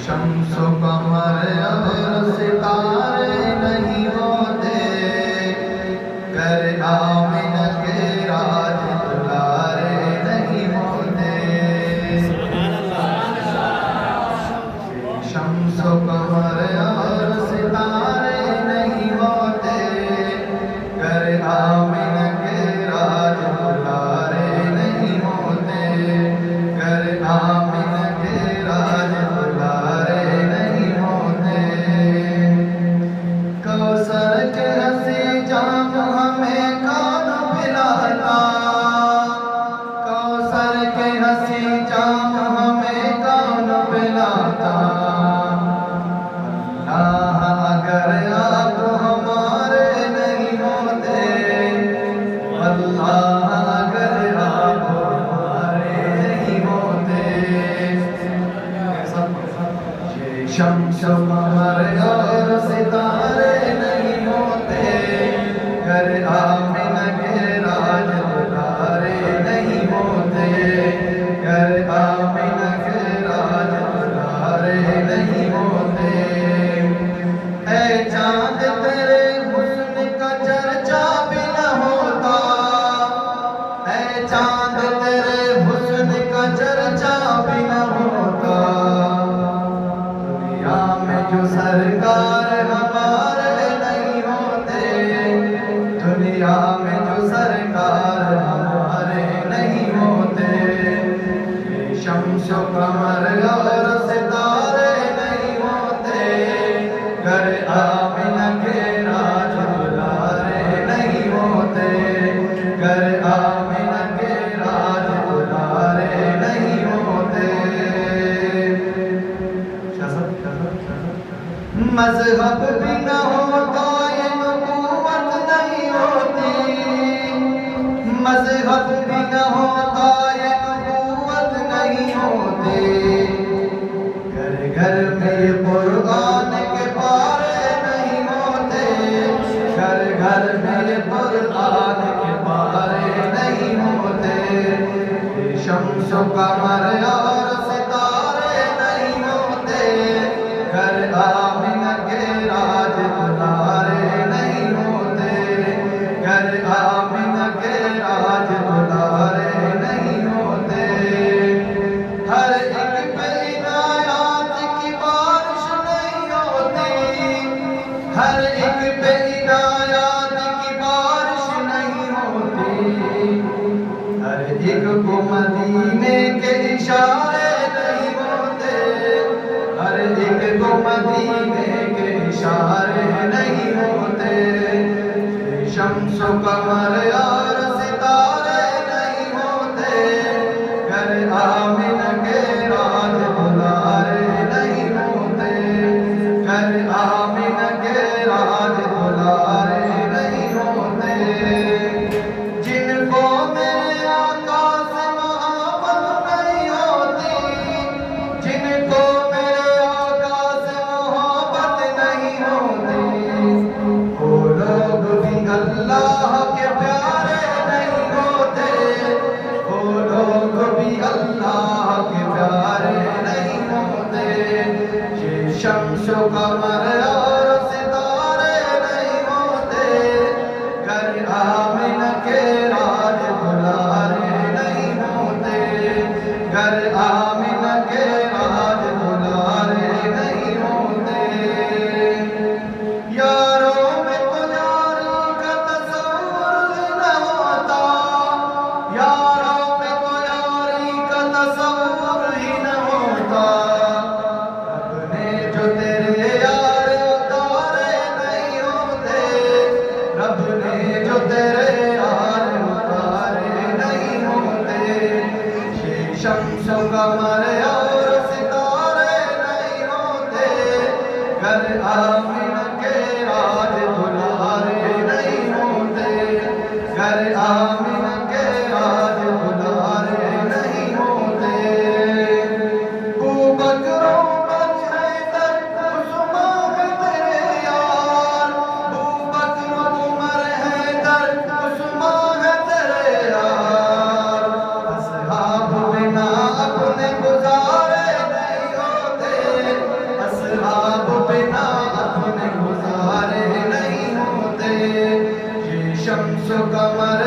شمس و قمر اور ستارے نہیں ہوتے، گر آمنہ کے راج دلارے نہیں ہوتے۔ شمس و قمر اور ستارے نہیں ہوتے، گر آمنہ کے راج دلارے نہیں ہوتے، گر آمنہ کے راج دلارے نہیں ہوتے۔ کوثر کے ہنسی جام ہمیں کون پلاتا، کوثر کے ہنسی جام ہمیں کون پلاتا۔ اللہ اگر آپ ہمارے نہیں ہوتے، اللہ اگر آپ ہمارے نہیں ہوتے۔ یہ شمس و قمر اور ستارے نہیں ہوتے، گر آمنہ کے راج دلارے نہیں ہوتے، گر آمنہ کے راج دلارے نہیں ہوتے۔ اے چاند تیرے حسن کا چرچا بھی نہ ہوتا، اے چاند تیرے حسن کا چرچا بھی نہ ہوتا۔ دنیا میں جو سرکار ہمارے نہیں ہوتے، دنیا میں جو سرکار ہمارے نہیں ہوتے۔ یہ شمس و قمر اور ستارے نہیں ہوتے، گر آمنہ کے راج دلارے نہیں ہوتے، گر آمنہ کے راج دلارے نہیں ہوتے۔ مذہب بھی نہ ہوتا یہ نبوت نہیں ہوتی، مذہب بھی نہ ہوتا یہ نبوت نہیں ہوتی۔ گھر گھر میں یہ قرآن کے پارے نہیں ہوتے، گھر گھر میں یہ قرآن کے پارے نہیں ہوتے۔ یہ شمس و قمر اور ستارے نہیں ہوتے، گر آمنہ کے راج دلارے نہیں ہوتے، گر آمنہ کے راج دلارے نہیں ہوتے۔ ہر ایک پہ عنایات کی بارش نہیں ہوتی، ہر ایک پہ عنایات کی بارش نہیں ہوتی۔ ہر ایک کو مدینے کے اشارے نہیں ہوتے، ہر ایک کو مدینے کے اشارے نہیں ہوتے۔ شمس و قمر اور ستارے نہیں ہوتے، گر آمنہ کے راج دلارے نہیں ہوتے، گر آمنہ کے راج دلارے نہیں ہوتے۔ جن کو میرے آقا سے محبت نہیں ہوتی، جن کو میرے آقا سے محبت نہیں ہوتی، وہ لوگ بھی اللہ کے پیارے نہیں ہوتے، وہ لوگ بھی اللہ کے پیارے نہیں ہوتے۔ یہ شمس و قمر اور ستارے نہیں ہوتے، گر آمنہ کے راج دلارے نہیں ہوتے، گر آمنہ کے راج دلارے نہیں ہوتے۔ یاروں میں تو یاری کا تصور نہ ہوتا، یاروں میں تو یاری کا تصور ہی نہ ہوتا۔ رب نے جو تیرے یار اتارے نہیں ہوتے، رب نے جو تیرے یار اتارے نہیں ہوتے۔ یہ شمس و قمر اور ستارے نہیں ہوتے، گر آمنہ کے راج دلارے نہیں ہوتے، گر آمنہ کے راج دلارے نہیں ہوتے۔ بوبکر عمر حیدر عثمان تیرے یار، بوبکر عمر حیدر عثمان تیرے یار۔ اصحاب بنا اپنے گزارے نہیں ہوتے، آپ بنا اپنے گزارے نہیں ہوتے، یہ شمس و قمر